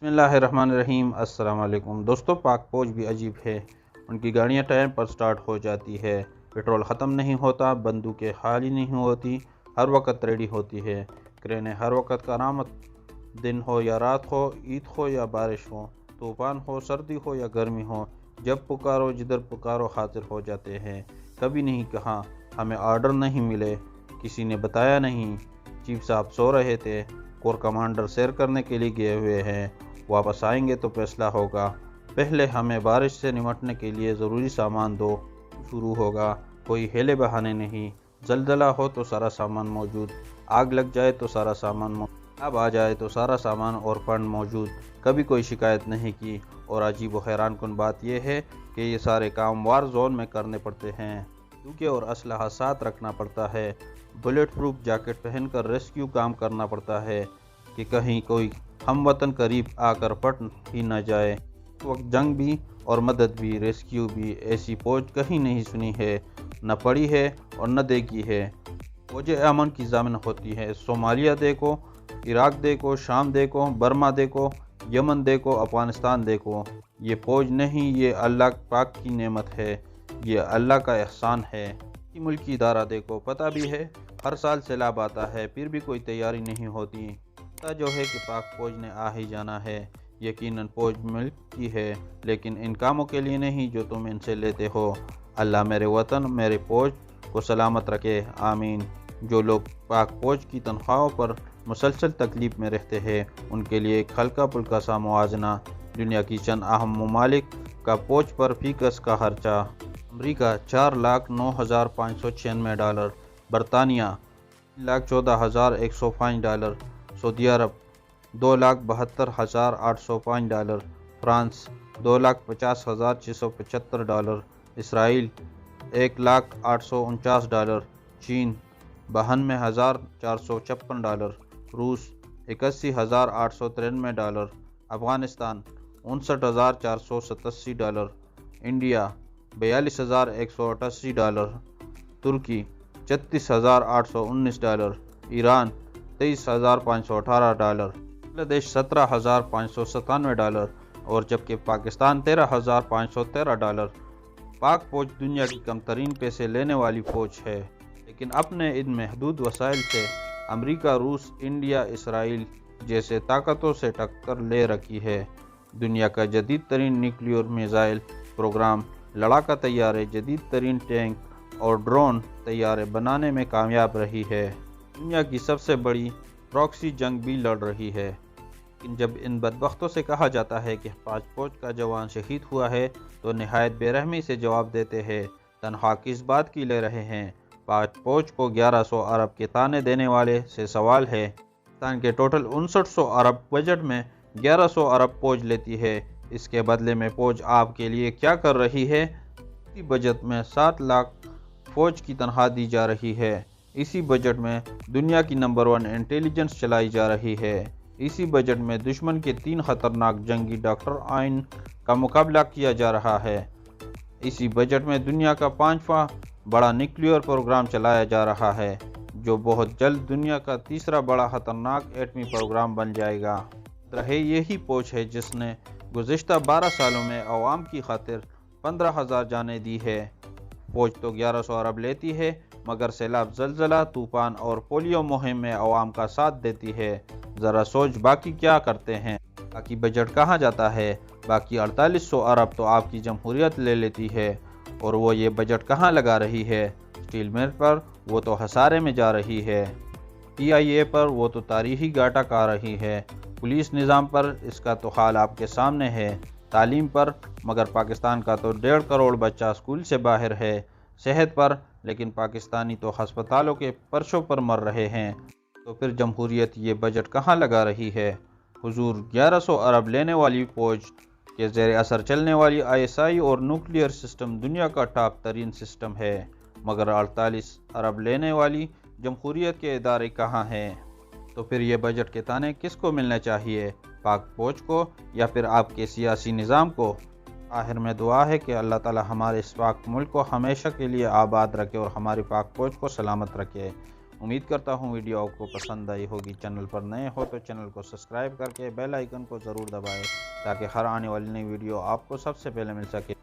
بسم اللہ الرحمن الرحیم۔ السلام علیکم دوستو، پاک فوج بھی عجیب ہے۔ ان کی گاڑیاں ٹائم پر سٹارٹ ہو جاتی ہے، پیٹرول ختم نہیں ہوتا، بندوقیں خالی نہیں ہوتی، ہر وقت ریڈی ہوتی ہے، کرینیں ہر وقت کرامت، دن ہو یا رات ہو، عید ہو یا بارش ہو، طوفان ہو، سردی ہو یا گرمی ہو، جب پکارو جدھر پکارو حاضر ہو جاتے ہیں۔ کبھی نہیں کہا ہمیں آرڈر نہیں ملے، کسی نے بتایا نہیں، چیف صاحب سو رہے تھے، کور کمانڈر سیر کرنے کے لیے گئے ہوئے ہیں، واپس آئیں گے تو فیصلہ ہوگا، پہلے ہمیں بارش سے نمٹنے کے لیے ضروری سامان دو، شروع ہوگا، کوئی ہیلے بہانے نہیں، زلزلہ ہو تو سارا سامان موجود، آگ لگ جائے تو سارا سامان موجود، آب آ جائے تو سارا سامان اور فنڈ موجود، کبھی کوئی شکایت نہیں کی۔ اور عجیب و حیران کن بات یہ ہے کہ یہ سارے کام وار زون میں کرنے پڑتے ہیں، بندوقیں اور اسلحہ ساتھ رکھنا پڑتا ہے، بلیٹ پروف جیکٹ پہن کر ریسکیو کام کرنا پڑتا ہے کہ کہیں کوئی ہم وطن قریب آ کر پٹ ہی نہ جائے۔ اس وقت جنگ بھی اور مدد بھی، ریسکیو بھی، ایسی فوج کہیں نہیں سنی ہے، نہ پڑھی ہے اور نہ دیکھی ہے۔ فوج امن کی ضامن ہوتی ہے، صومالیہ دیکھو، عراق دیکھو، شام دیکھو، برما دیکھو، یمن دیکھو، افغانستان دیکھو۔ یہ فوج نہیں، یہ اللہ پاک کی نعمت ہے، یہ اللہ کا احسان ہے۔ ملکی ادارہ دیکھو، پتہ بھی ہے ہر سال سیلاب آتا ہے، پھر بھی کوئی تیاری نہیں ہوتی، پتہ جو ہے کہ پاک فوج نے آ ہی جانا ہے۔ یقیناً فوج ملک کی ہے، لیکن ان کاموں کے لیے نہیں جو تم ان سے لیتے ہو۔ اللہ میرے وطن، میرے فوج کو سلامت رکھے، آمین۔ جو لوگ پاک فوج کی تنخواہوں پر مسلسل تکلیف میں رہتے ہیں، ان کے لیے ایک ہلکا پھلکا سا موازنہ۔ دنیا کی چند اہم ممالک کا فوج پر فی گز کا خرچہ: امریکہ $4,09,596، برطانیہ $3,14,105، سعودی عرب $2,72,805، فرانس $2,50,675، اسرائیل $1,0849، چین $92,456، روس $81,893، افغانستان $59,487، انڈیا $42,188، ترکی $36,819، ایران $23,518، بنگلہ دیش $17,597، اور جبکہ پاکستان $13,513۔ پاک فوج دنیا کی کم ترین پیسے لینے والی فوج ہے، لیکن اپنے ان محدود وسائل سے امریکہ، روس، انڈیا، اسرائیل جیسے طاقتوں سے ٹکر لے رکھی ہے۔ دنیا کا جدید ترین نیوکلیئر میزائل پروگرام، لڑاکا طیارے، جدید ترین ٹینک اور ڈرون طیارے بنانے میں کامیاب رہی ہے۔ دنیا کی سب سے بڑی پراکسی جنگ بھی لڑ رہی ہے، لیکن جب ان بدبختوں سے کہا جاتا ہے کہ پاک فوج کا جوان شہید ہوا ہے تو نہایت بے رحمی سے جواب دیتے ہیں، تنخواہ کس بات کی لے رہے ہیں؟ پاک فوج کو 1100 ارب کے طعنے دینے والے سے سوال ہے۔ پاکستان کے ٹوٹل 5900 ارب بجٹ میں 1100 ارب فوج لیتی ہے، اس کے بدلے میں فوج آپ کے لیے کیا کر رہی ہے؟ اسی بجٹ میں 7 لاکھ فوج کی تنخواہ دی جا رہی ہے، اسی بجٹ میں دنیا کی نمبر 1 انٹیلیجنس چلائی جا رہی ہے، اسی بجٹ میں دشمن کے 3 خطرناک جنگی ڈاکٹر آئین کا مقابلہ کیا جا رہا ہے، اسی بجٹ میں دنیا کا 5واں بڑا نیوکلیئر پروگرام چلایا جا رہا ہے، جو بہت جلد دنیا کا تیسرا بڑا خطرناک ایٹمی پروگرام بن جائے گا۔ رہے یہی فوج ہے جس نے گزشتہ 12 سالوں میں عوام کی خاطر 15,000 جانیں دی ہے۔ فوج تو 1100 ارب لیتی ہے، مگر سیلاب، زلزلہ، طوفان اور پولیو مہم میں عوام کا ساتھ دیتی ہے۔ ذرا سوچ باقی کیا کرتے ہیں؟ باقی بجٹ کہاں جاتا ہے؟ باقی 4800 ارب تو آپ کی جمہوریت لے لیتی ہے، اور وہ یہ بجٹ کہاں لگا رہی ہے؟ اسٹیل مل پر وہ تو خسارے میں جا رہی ہے، PIA پر وہ تو تاریخی گھاٹا کھا رہی ہے، پولیس نظام پر اس کا تو حال آپ کے سامنے ہے، تعلیم پر مگر پاکستان کا تو 1.5 کروڑ بچہ اسکول سے باہر ہے، صحت پر لیکن پاکستانی تو ہسپتالوں کے فرشوں پر مر رہے ہیں، تو پھر جمہوریت یہ بجٹ کہاں لگا رہی ہے؟ حضور، 1100 ارب لینے والی فوج کے زیر اثر چلنے والی ISI اور نیوکلیئر سسٹم دنیا کا ٹاپ ترین سسٹم ہے، مگر 48 ارب لینے والی جمہوریت کے ادارے کہاں ہیں؟ تو پھر یہ بجٹ کے طعنے کس کو ملنا چاہیے؟ پاک فوج کو یا پھر آپ کے سیاسی نظام کو؟ آخر میں دعا ہے کہ اللہ تعالی ہمارے اس پاک ملک کو ہمیشہ کے لیے آباد رکھے اور ہماری پاک فوج کو سلامت رکھے۔ امید کرتا ہوں ویڈیو آپ کو پسند آئی ہوگی۔ چینل پر نئے ہو تو چینل کو سبسکرائب کر کے بیل آئیکن کو ضرور دبائیں تاکہ ہر آنے والی نئی ویڈیو آپ کو سب سے پہلے مل سکے۔